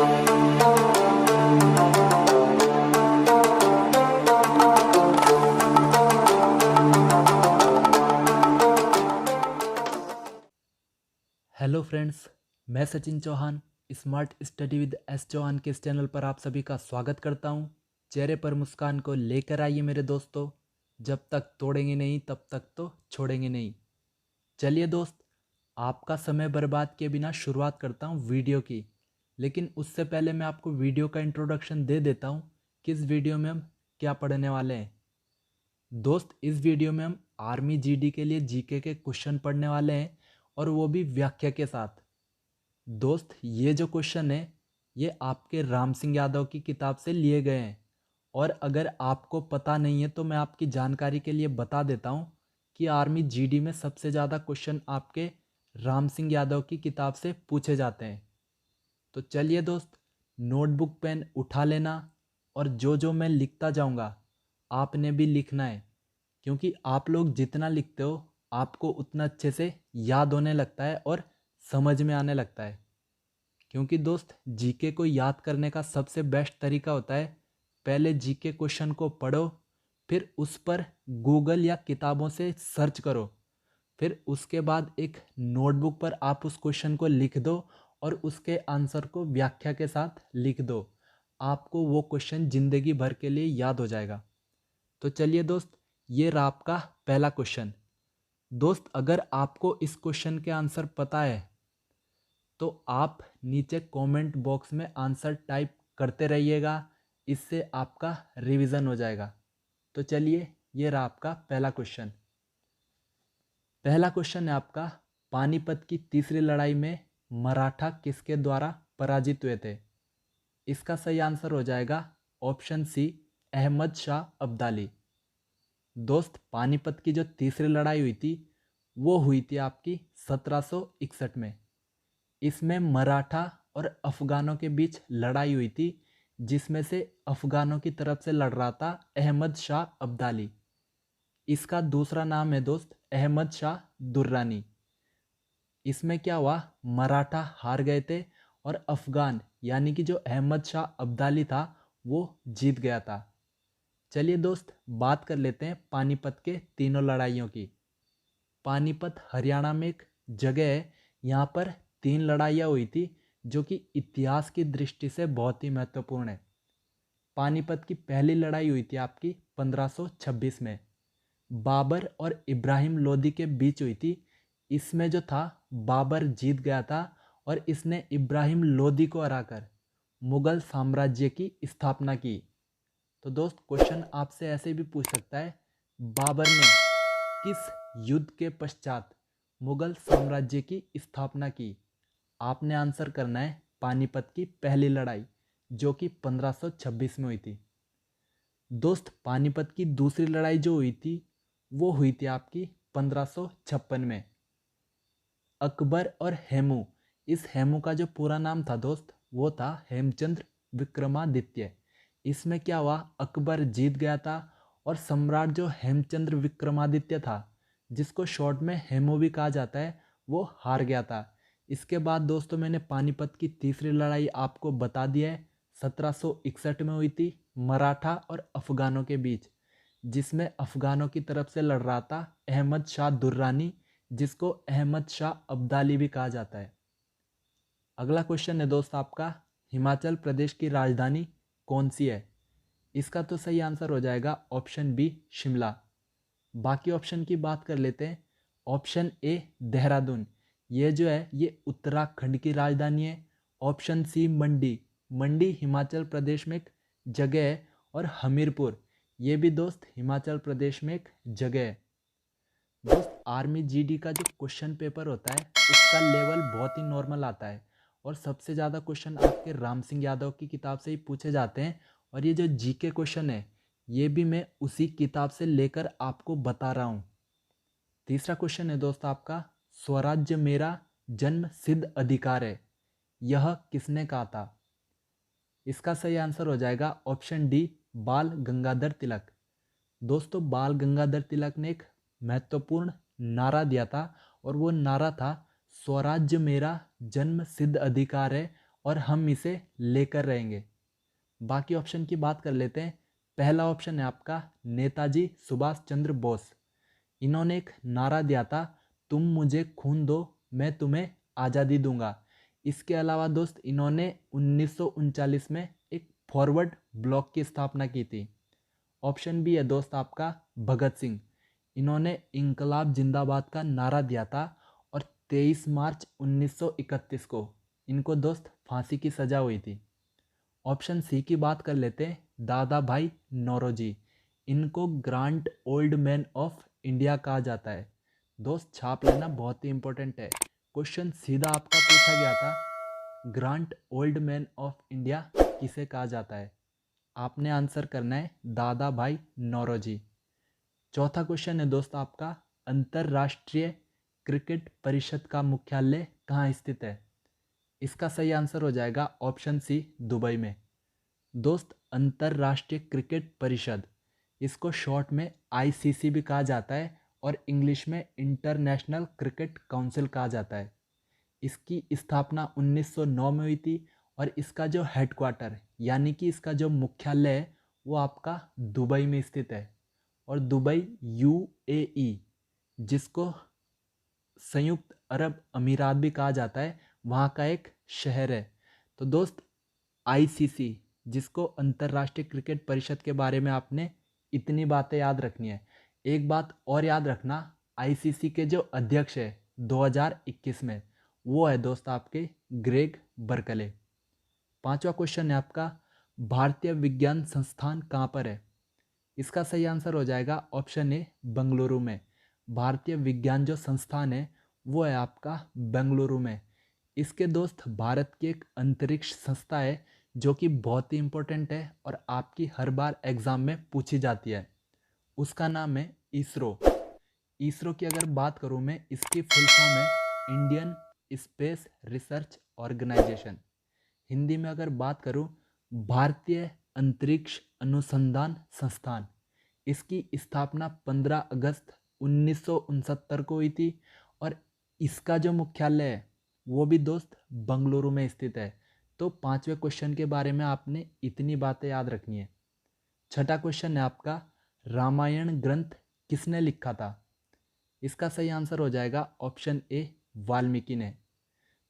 Hello friends, मैं Sachin Chauhan smart study with S Chauhan के इस चैनल पर आप सभी का स्वागत करता हूं। चेहरे पर मुस्कान को लेकर आइए मेरे दोस्तों, जब तक तोड़ेंगे नहीं तब तक तो छोड़ेंगे नहीं। चलिए दोस्त, आपका समय बर्बाद किए बिना शुरुआत करता हूं वीडियो की। लेकिन उससे पहले मैं आपको वीडियो का इंट्रोडक्शन दे देता हूं कि इस वीडियो में हम क्या पढ़ने वाले हैं। दोस्त, इस वीडियो में हम आर्मी जीडी के लिए जीके के क्वेश्चन पढ़ने वाले हैं, और वो भी व्याख्या के साथ। दोस्त, ये जो क्वेश्चन है ये आपके राम सिंह यादव की किताब से लिए गए हैं। और अगर आपको पता नहीं है तो मैं आपकी जानकारी के लिए बता देता हूँ कि आर्मी जीडी में सबसे ज़्यादा क्वेश्चन आपके राम सिंह यादव की किताब से पूछे जाते हैं। तो चलिए दोस्त, नोटबुक पेन उठा लेना, और जो जो मैं लिखता जाऊँगा आपने भी लिखना है, क्योंकि आप लोग जितना लिखते हो आपको उतना अच्छे से याद होने लगता है और समझ में आने लगता है। क्योंकि दोस्त, जीके को याद करने का सबसे बेस्ट तरीका होता है, पहले जीके क्वेश्चन को पढ़ो, फिर उस पर गूगल या किताबों से सर्च करो, फिर उसके बाद एक नोटबुक पर आप उस क्वेश्चन को लिख दो और उसके आंसर को व्याख्या के साथ लिख दो। आपको वो क्वेश्चन जिंदगी भर के लिए याद हो जाएगा। तो चलिए दोस्त, ये रहा आपका पहला क्वेश्चन। दोस्त, अगर आपको इस क्वेश्चन के आंसर पता है तो आप नीचे कमेंट बॉक्स में आंसर टाइप करते रहिएगा, इससे आपका रिवीजन हो जाएगा। तो चलिए, ये रहा आपका पहला क्वेश्चन। पहला क्वेश्चन है आपका, पानीपत की तीसरी लड़ाई में मराठा किसके द्वारा पराजित हुए थे? इसका सही आंसर हो जाएगा ऑप्शन सी, अहमद शाह अब्दाली। दोस्त, पानीपत की जो तीसरी लड़ाई हुई थी वो हुई थी आपकी 1761 में। इसमें मराठा और अफगानों के बीच लड़ाई हुई थी, जिसमें से अफगानों की तरफ से लड़ रहा था अहमद शाह अब्दाली। इसका दूसरा नाम है दोस्त अहमद शाह दुर्रानी। इसमें क्या हुआ, मराठा हार गए थे और अफगान यानी कि जो अहमद शाह अब्दाली था वो जीत गया था। चलिए दोस्त, बात कर लेते हैं पानीपत के तीनों लड़ाइयों की। पानीपत हरियाणा में एक जगह है, यहाँ पर 3 लड़ाइयाँ हुई थी जो कि इतिहास की दृष्टि से बहुत ही महत्वपूर्ण है। पानीपत की पहली लड़ाई हुई थी आपकी 1526 में, बाबर और इब्राहिम लोदी के बीच हुई थी। इसमें जो था बाबर जीत गया था और इसने इब्राहिम लोदी को हराकर मुगल साम्राज्य की स्थापना की। तो दोस्त, क्वेश्चन आपसे ऐसे भी पूछ सकता है, बाबर ने किस युद्ध के पश्चात मुगल साम्राज्य की स्थापना की? आपने आंसर करना है पानीपत की पहली लड़ाई, जो कि 1526 में हुई थी। दोस्त, पानीपत की दूसरी लड़ाई जो हुई थी वो हुई थी आपकी 1556 में। अकबर और हेमू, इस हेमू का जो पूरा नाम था दोस्त वो था हेमचंद्र विक्रमादित्य। इसमें क्या हुआ, अकबर जीत गया था और सम्राट जो हेमचंद्र विक्रमादित्य था, जिसको शॉर्ट में हेमू भी कहा जाता है, वो हार गया था। इसके बाद दोस्तों, मैंने पानीपत की तीसरी लड़ाई आपको बता दिया है, 1761 में हुई थी मराठा और अफगानों के बीच, जिसमें अफगानों की तरफ से लड़ रहा था अहमद शाह दुर्रानी, जिसको अहमद शाह अब्दाली भी कहा जाता है। अगला क्वेश्चन है दोस्त आपका, हिमाचल प्रदेश की राजधानी कौन सी है? इसका तो सही आंसर हो जाएगा ऑप्शन बी, शिमला। बाकी ऑप्शन की बात कर लेते हैं। ऑप्शन ए, देहरादून, ये जो है ये उत्तराखंड की राजधानी है। ऑप्शन सी, मंडी, मंडी हिमाचल प्रदेश में एक जगह है। और हमीरपुर, ये भी दोस्त हिमाचल प्रदेश में एक जगह है। दोस्त, आर्मी जीडी का जो क्वेश्चन पेपर होता है उसका लेवल बहुत ही नॉर्मल आता है, और सबसे ज़्यादा क्वेश्चन आपके राम सिंह यादव की किताब से ही पूछे जाते हैं। और ये जो जीके क्वेश्चन है ये भी मैं उसी किताब से लेकर आपको बता रहा हूँ। तीसरा क्वेश्चन है दोस्त आपका, स्वराज्य मेरा जन्म सिद्ध अधिकार है, यह किसने कहा था? इसका सही आंसर हो जाएगा ऑप्शन डी, बाल गंगाधर तिलक। दोस्तों, बाल गंगाधर तिलक ने एक महत्वपूर्ण नारा दिया था, और वो नारा था, स्वराज्य मेरा जन्म सिद्ध अधिकार है और हम इसे लेकर रहेंगे। बाकी ऑप्शन की बात कर लेते हैं। पहला ऑप्शन है आपका नेताजी सुभाष चंद्र बोस। इन्होंने एक नारा दिया था, तुम मुझे खून दो मैं तुम्हें आज़ादी दूंगा। इसके अलावा दोस्त इन्होंने 1939 में एक फॉरवर्ड ब्लॉक की स्थापना की थी। ऑप्शन बी है दोस्त आपका भगत सिंह। इन्होंने इंकलाब जिंदाबाद का नारा दिया था और 23 मार्च 1931 को इनको दोस्त फांसी की सजा हुई थी। ऑप्शन सी की बात कर लेते हैं, दादा भाई नौरोजी। इनको grant old man of India कहा जाता है। दोस्त छाप लेना बहुत ही इंपॉर्टेंट है, क्वेश्चन सीधा आपका पूछा गया था, grant old man of India किसे कहा जाता है। आपने आंसर करना है दादा भाई नौरोजी। चौथा क्वेश्चन है दोस्त आपका, अंतरराष्ट्रीय क्रिकेट परिषद का मुख्यालय कहाँ स्थित है। इसका सही आंसर हो जाएगा ऑप्शन सी दुबई में। दोस्त अंतरराष्ट्रीय क्रिकेट परिषद, इसको शॉर्ट में आईसीसी भी कहा जाता है और इंग्लिश में इंटरनेशनल क्रिकेट काउंसिल कहा जाता है। इसकी स्थापना 1909 में हुई थी और इसका जो हेडक्वार्टर यानी कि इसका जो मुख्यालय है वो आपका दुबई में स्थित है। और दुबई यूएई, जिसको संयुक्त अरब अमीरात भी कहा जाता है, वहाँ का एक शहर है। तो दोस्त आईसीसी, जिसको अंतर्राष्ट्रीय क्रिकेट परिषद के बारे में आपने इतनी बातें याद रखनी है। एक बात और याद रखना, आईसीसी के जो अध्यक्ष है 2021 में, वो है दोस्त आपके ग्रेग बर्कले। पांचवा क्वेश्चन है आपका, भारतीय विज्ञान संस्थान कहाँ पर है। इसका सही आंसर हो जाएगा ऑप्शन ए बेंगलुरु में। भारतीय विज्ञान जो संस्थान है वो है आपका बेंगलुरु में। इसके दोस्त भारत की एक अंतरिक्ष संस्था है जो कि बहुत ही इंपॉर्टेंट है और आपकी हर बार एग्जाम में पूछी जाती है। उसका नाम है इसरो। इसरो की अगर बात करूँ मैं, इसकी फुल फॉर्म है Indian space research organisation. Hindi में अगर बात करूँ, भारतीय अंतरिक्ष अनुसंधान संस्थान। इसकी स्थापना 15 अगस्त 1969 को हुई थी और इसका जो मुख्यालय है वो भी दोस्त बंगलुरु में स्थित है। तो पांचवें क्वेश्चन के बारे में आपने इतनी बातें याद रखनी है। छठा क्वेश्चन है आपका, रामायण ग्रंथ किसने लिखा था। इसका सही आंसर हो जाएगा ऑप्शन ए वाल्मीकि ने।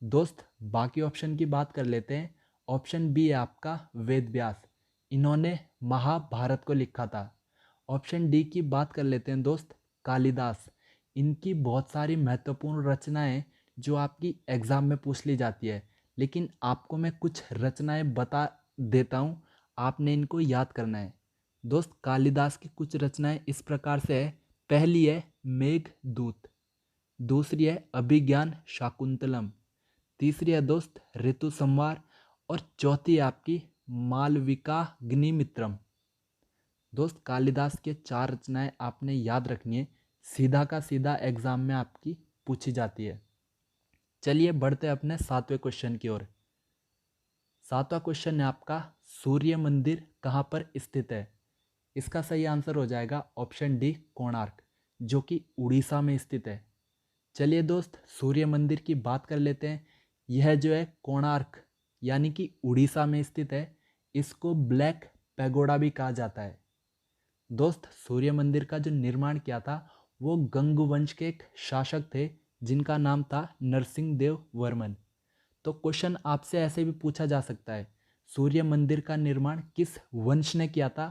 दोस्त बाकी ऑप्शन की बात कर लेते हैं। ऑप्शन बी है आपका वेद व्यास। इन्होंने महाभारत को लिखा था। ऑप्शन डी की बात कर लेते हैं दोस्त, कालिदास। इनकी बहुत सारी महत्वपूर्ण रचनाएं जो आपकी एग्जाम में पूछ ली जाती है, लेकिन आपको मैं कुछ रचनाएं बता देता हूं, आपने इनको याद करना है। दोस्त कालिदास की कुछ रचनाएं इस प्रकार से है। पहली है मेघदूत, दूसरी है अभिज्ञान शाकुंतलम, तीसरी है दोस्त ऋतु संवार और चौथी है आपकी मालविकाग्निमित्रम। दोस्त कालिदास के चार रचनाएं आपने याद रखनी है, सीधा का सीधा एग्जाम में आपकी पूछी जाती है। चलिए बढ़ते अपने सातवें क्वेश्चन की ओर। सातवां क्वेश्चन है आपका, सूर्य मंदिर कहाँ पर स्थित है। इसका सही आंसर हो जाएगा ऑप्शन डी कोणार्क, जो कि उड़ीसा में स्थित है। चलिए दोस्त सूर्य मंदिर की बात कर लेते हैं। यह जो है कोणार्क यानी कि उड़ीसा में स्थित है, इसको ब्लैक पैगोडा भी कहा जाता है। दोस्त सूर्य मंदिर का जो निर्माण किया था वो गंग वंश के एक शासक थे जिनका नाम था नरसिंह देव वर्मन। तो क्वेश्चन आपसे ऐसे भी पूछा जा सकता है, सूर्य मंदिर का निर्माण किस वंश ने किया था।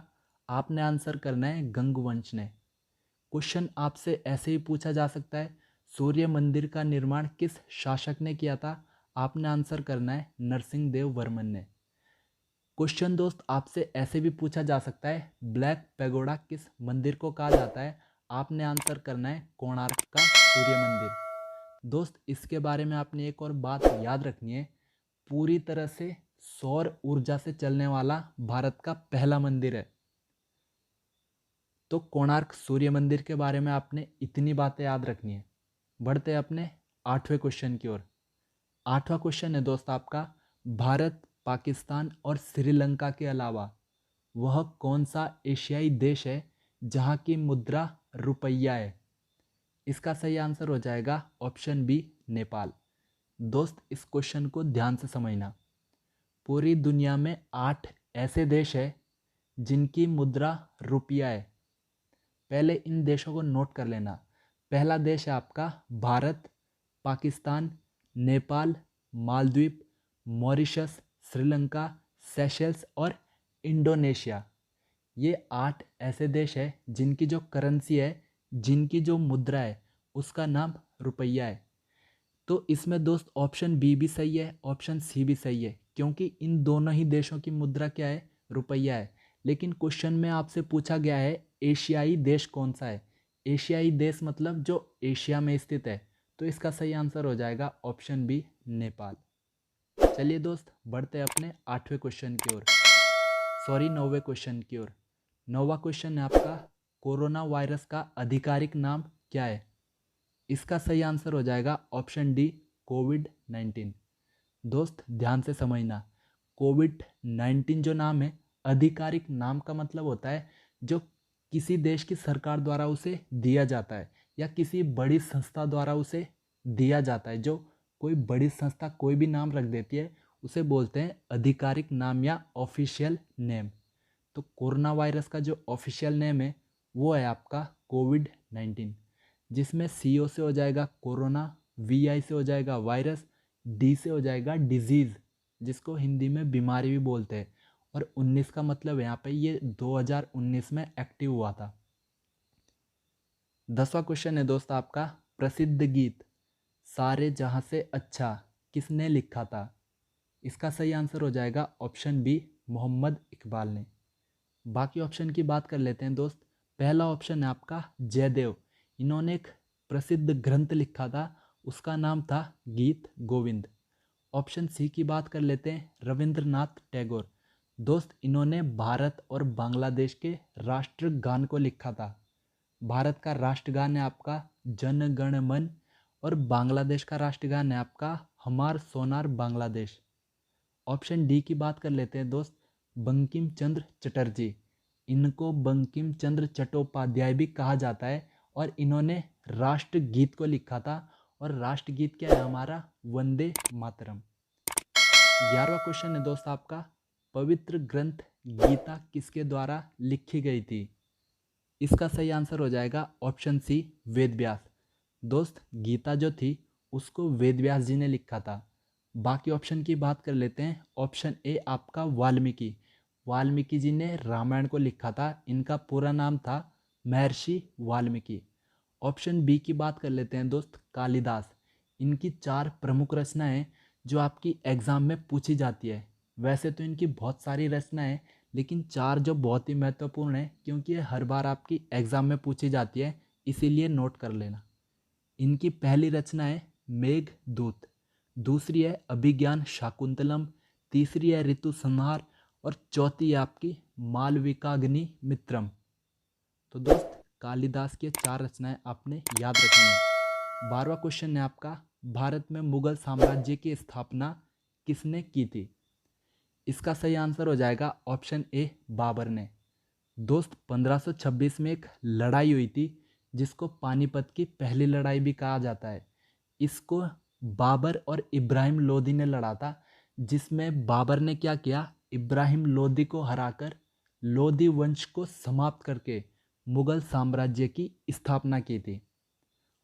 आपने आंसर करना है गंग वंश ने। क्वेश्चन आपसे ऐसे ही पूछा जा सकता है, सूर्य मंदिर का निर्माण किस शासक ने किया था। आपने आंसर करना है नरसिंह देव वर्मन ने। क्वेश्चन दोस्त आपसे ऐसे भी पूछा जा सकता है, ब्लैक पैगोडा किस मंदिर को कहा जाता है। आपने आंसर करना है कोणार्क का सूर्य मंदिर। दोस्त इसके बारे में आपने एक और बात याद रखनी है, पूरी तरह से सौर ऊर्जा से चलने वाला भारत का पहला मंदिर है। तो कोणार्क सूर्य मंदिर के बारे में आपने इतनी बातें याद रखनी है। बढ़ते हैं अपने आठवें क्वेश्चन की ओर। आठवां क्वेश्चन है दोस्त आपका, भारत पाकिस्तान और श्रीलंका के अलावा वह कौन सा एशियाई देश है जहां की मुद्रा रुपया है। इसका सही आंसर हो जाएगा ऑप्शन बी नेपाल। दोस्त इस क्वेश्चन को ध्यान से समझना, पूरी दुनिया में 8 ऐसे देश हैं जिनकी मुद्रा रुपया है। पहले इन देशों को नोट कर लेना। पहला देश है आपका भारत, पाकिस्तान, नेपाल, मालदीव, मॉरिशस, श्रीलंका, सेशल्स और इंडोनेशिया। ये 8 ऐसे देश हैं जिनकी जो करेंसी है, जिनकी जो मुद्रा है, उसका नाम रुपया है। तो इसमें दोस्त ऑप्शन बी भी सही है, ऑप्शन सी भी सही है, क्योंकि इन दोनों ही देशों की मुद्रा क्या है, रुपया है। लेकिन क्वेश्चन में आपसे पूछा गया है एशियाई देश कौन सा है। एशियाई देश मतलब जो एशिया में स्थित है, तो इसका सही आंसर हो जाएगा ऑप्शन बी, नेपाल। चलिए दोस्त, बढ़ते हैं अपने 8वें क्वेश्चन की ओर, सॉरी 9वें क्वेश्चन की ओर। 9वां क्वेश्चन है आपका, कोरोना वायरस का आधिकारिक नाम क्या है। इसका सही आंसर हो जाएगा ऑप्शन डी, कोविड-19। दोस्त ध्यान से समझना, कोविड-19 जो नाम है, आधिकारिक नाम का मतलब होता है जो किसी देश की सरकार द्वारा उसे दिया जाता है या किसी बड़ी संस्था द्वारा उसे दिया जाता है। जो कोई बड़ी संस्था कोई भी नाम रख देती है, उसे बोलते हैं आधिकारिक नाम या ऑफिशियल नेम। तो कोरोना वायरस का जो ऑफिशियल नेम है वो है आपका कोविड-19, जिसमें CO से हो जाएगा कोरोना, VI से हो जाएगा वायरस, D से हो जाएगा डिजीज़, जिसको हिंदी में बीमारी भी बोलते हैं, और 19 का मतलब यहाँ पे ये 2019 में एक्टिव हुआ था। 10वां क्वेश्चन है दोस्त आपका, प्रसिद्ध गीत सारे जहाँ से अच्छा किसने लिखा था। इसका सही आंसर हो जाएगा ऑप्शन बी, मोहम्मद इकबाल ने। बाकी ऑप्शन की बात कर लेते हैं दोस्त। पहला ऑप्शन है आपका जयदेव, इन्होंने एक प्रसिद्ध ग्रंथ लिखा था, उसका नाम था गीत गोविंद। ऑप्शन सी की बात कर लेते हैं, रविंद्रनाथ टैगोर। दोस्त इन्होंने भारत और बांग्लादेश के राष्ट्रगान को लिखा था। भारत का राष्ट्रगान है आपका जन गण मन, और बांग्लादेश का राष्ट्रगान है आपका हमार सोनार बांग्लादेश। ऑप्शन डी की बात कर लेते हैं दोस्त, बंकिम चंद्र चटर्जी। इनको बंकिम चंद्र चट्टोपाध्याय भी कहा जाता है, और इन्होंने राष्ट्रगीत को लिखा था, और राष्ट्रगीत क्या है हमारा, वंदे मातरम। 11वां क्वेश्चन है दोस्त आपका, पवित्र ग्रंथ गीता किसके द्वारा लिखी गई थी। इसका सही आंसर हो जाएगा ऑप्शन सी, वेद व्यास। दोस्त गीता जो थी उसको वेद व्यास जी ने लिखा था। बाकी ऑप्शन की बात कर लेते हैं। ऑप्शन ए आपका वाल्मीकि, वाल्मीकि जी ने रामायण को लिखा था, इनका पूरा नाम था महर्षि वाल्मीकि। ऑप्शन बी की बात कर लेते हैं दोस्त, कालिदास। इनकी 4 प्रमुख रचनाएं जो आपकी एग्जाम में पूछी जाती है। वैसे तो इनकी बहुत सारी रचनाएं, लेकिन 4 जो बहुत ही महत्वपूर्ण है, क्योंकि ये हर बार आपकी एग्जाम में पूछी जाती है, इसीलिए नोट कर लेना। इनकी पहली रचना है मेघदूत, दूसरी है अभिज्ञान शाकुंतलम, तीसरी है ऋतु संहार, और चौथी है आपकी मालविकाग्नि मित्रम। तो दोस्त कालिदास की 4 रचनाएं आपने याद रखनी है। 12वां क्वेश्चन है आपका, भारत में मुगल साम्राज्य की स्थापना किसने की थी। इसका सही आंसर हो जाएगा ऑप्शन ए, बाबर ने। दोस्त 1526 में एक लड़ाई हुई थी, जिसको पानीपत की पहली लड़ाई भी कहा जाता है। इसको बाबर और इब्राहिम लोदी ने लड़ा था, जिसमें बाबर ने क्या किया, इब्राहिम लोदी को हराकर लोदी वंश को समाप्त करके मुगल साम्राज्य की स्थापना की थी।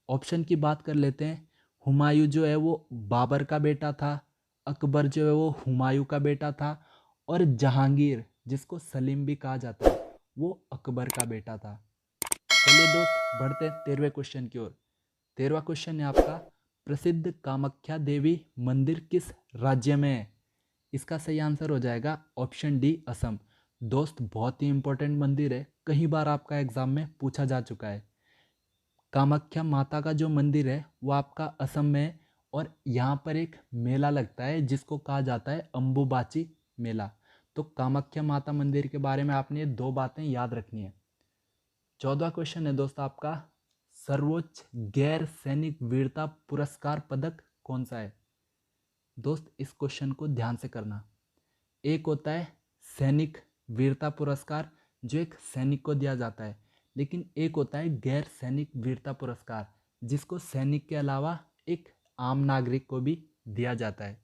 ऑप्शन की बात कर लेते हैं। हुमायूं जो है वो बाबर का बेटा था, अकबर जो है वो हुमायूं का बेटा था, और जहांगीर जिसको सलीम भी कहा जाता है, वो अकबर का बेटा था। चलिए दोस्त, बढ़ते हैं 13वें क्वेश्चन की ओर। 13वां क्वेश्चन है आपका, प्रसिद्ध कामाख्या देवी मंदिर किस राज्य में है। इसका सही आंसर हो जाएगा ऑप्शन डी, असम। दोस्त बहुत ही इंपॉर्टेंट मंदिर है, कई बार आपका एग्जाम में पूछा जा चुका है। कामाख्या माता का जो मंदिर है वो आपका असम में है, और यहाँ पर एक मेला लगता है जिसको कहा जाता है अंबुबाची मेला। तो कामाख्या माता मंदिर के बारे में आपने ये 2 बातें याद रखनी है। 14वां क्वेश्चन है दोस्त आपका, सर्वोच्च गैर सैनिक वीरता पुरस्कार पदक कौन सा है। दोस्त इस क्वेश्चन को ध्यान से करना। एक होता है सैनिक वीरता पुरस्कार, जो एक सैनिक को दिया जाता है, लेकिन एक होता है गैर सैनिक वीरता पुरस्कार, जिसको सैनिक के अलावा एक आम नागरिक को भी दिया जाता है।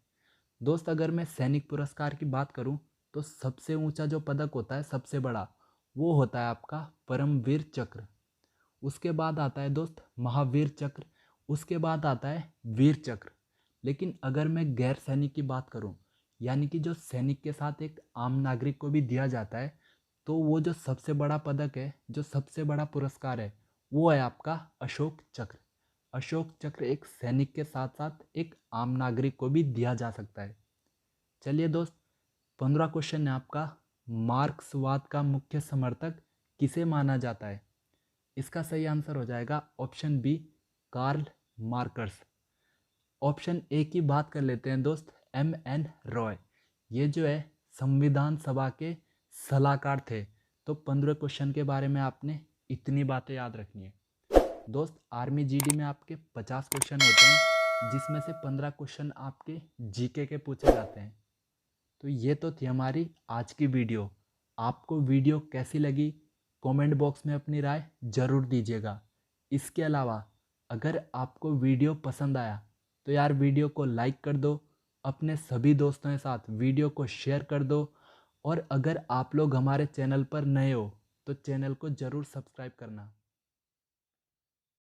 दोस्त अगर मैं सैनिक पुरस्कार की बात करूं तो सबसे ऊंचा जो पदक होता है, सबसे बड़ा, वो होता है आपका परमवीर चक्र। उसके बाद आता है दोस्त महावीर चक्र। उसके बाद आता है वीर चक्र। लेकिन अगर मैं गैर सैनिक की बात करूं, यानी कि जो सैनिक के साथ एक आम नागरिक को भी दिया जाता है, तो वो जो सबसे बड़ा पदक है, जो सबसे बड़ा पुरस्कार है, वो है आपका अशोक चक्र। अशोक चक्र एक सैनिक के साथ साथ एक आम नागरिक को भी दिया जा सकता है। चलिए दोस्त, 15 क्वेश्चन है आपका। मार्क्सवाद का मुख्य समर्थक किसे माना जाता है? इसका सही आंसर हो जाएगा option B, Karl Marx. Option A की बात कर लेते हैं दोस्त, एम एन रॉय। ये जो है संविधान सभा के सलाहकार थे। तो 15 क्वेश्चन के बारे में आपने इतनी बातें याद रखनी है दोस्त। आर्मी जीडी में आपके 50 क्वेश्चन होते हैं, जिसमें से 15 क्वेश्चन आपके जीके के पूछे जाते हैं। तो ये तो थी हमारी आज की वीडियो। आपको वीडियो कैसी लगी कमेंट बॉक्स में अपनी राय ज़रूर दीजिएगा। इसके अलावा अगर आपको वीडियो पसंद आया तो यार वीडियो को लाइक कर दो, अपने सभी दोस्तों के साथ वीडियो को शेयर कर दो, और अगर आप लोग हमारे चैनल पर नए हो तो चैनल को ज़रूर सब्सक्राइब करना।